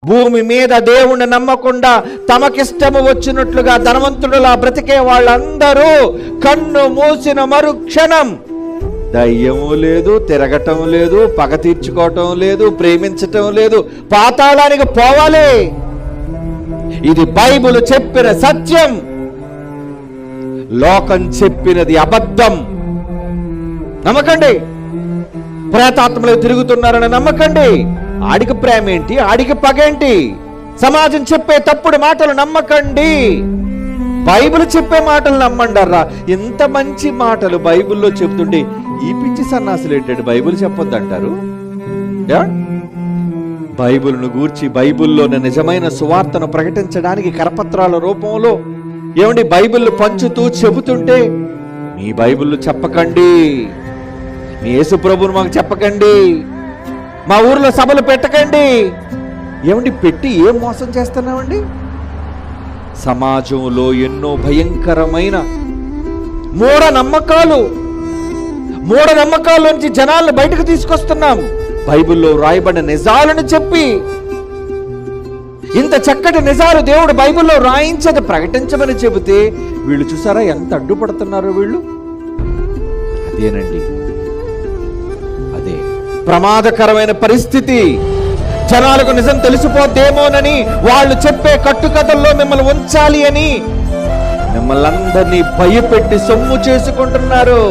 భూమి మీద దేవుణ్ణి నమ్మకుండా తమకిష్టము వచ్చినట్లుగా ధనవంతుడులా బ్రతికే వాళ్ళందరూ కన్ను మూసిన మరుక్షణం దయ్యము లేదు, తిరగటం లేదు, పగ తీర్చుకోవటం లేదు, ప్రేమించటం లేదు, పాతాళానికి పోవాలి. ఇది బైబిల్ చెప్పిన సత్యం. లోకం చెప్పినది అబద్ధం. నమ్మకండి. ప్రేతాత్మలు తిరుగుతున్నారని నమ్మకండి. ఆడికి ప్రేమ ఏంటి, ఆడికి పగేంటి? సమాజం చెప్పే తప్పుడు మాటలు నమ్మకండి. బైబిల్ చెప్పే మాటలు నమ్మండర్రా. ఎంత మంచి మాటలు బైబిల్లో చెప్తుంటే ఈ పిచ్చి సన్నాసులు ఏంటంటే బైబిల్ చెప్పొద్దంటారు. బైబిల్ను గూర్చి బైబిల్లోని నిజమైన సువార్తను ప్రకటించడానికి కరపత్రాల రూపంలో ఏమండి బైబిల్ పంచుతూ చెబుతుంటే మీ బైబిల్ చెప్పకండి, మీ యేసు ప్రభువును మాకు చెప్పకండి, మా ఊర్లో సభలు పెట్టకండి. ఏమండి పెట్టి ఏం మోసం చేస్తున్నామండి? సమాజంలో ఎన్నో భయంకరమైన మూఢనమ్మకాల నుంచి జనాలను బయటకు తీసుకొస్తున్నాం. బైబిల్లో రాయబడిన నిజాలను చెప్పి, ఇంత చక్కటి నిజాలు దేవుడు బైబిల్లో రాయించది ప్రకటించమని చెబితే వీళ్ళు చూసారా ఎంత అడ్డుపడుతున్నారో వీళ్ళు. అదేనండి, అదే ప్రమాదకరమైన పరిస్థితి. జనాలకు నిజం తెలిసిపోద్దేమోనని వాళ్ళు చెప్పే కట్టుకథల్లో మిమ్మల్ని ఉంచాలి అని మిమ్మల్ని అందరినీ భయపెట్టి సొమ్ము చేసుకుంటున్నారు.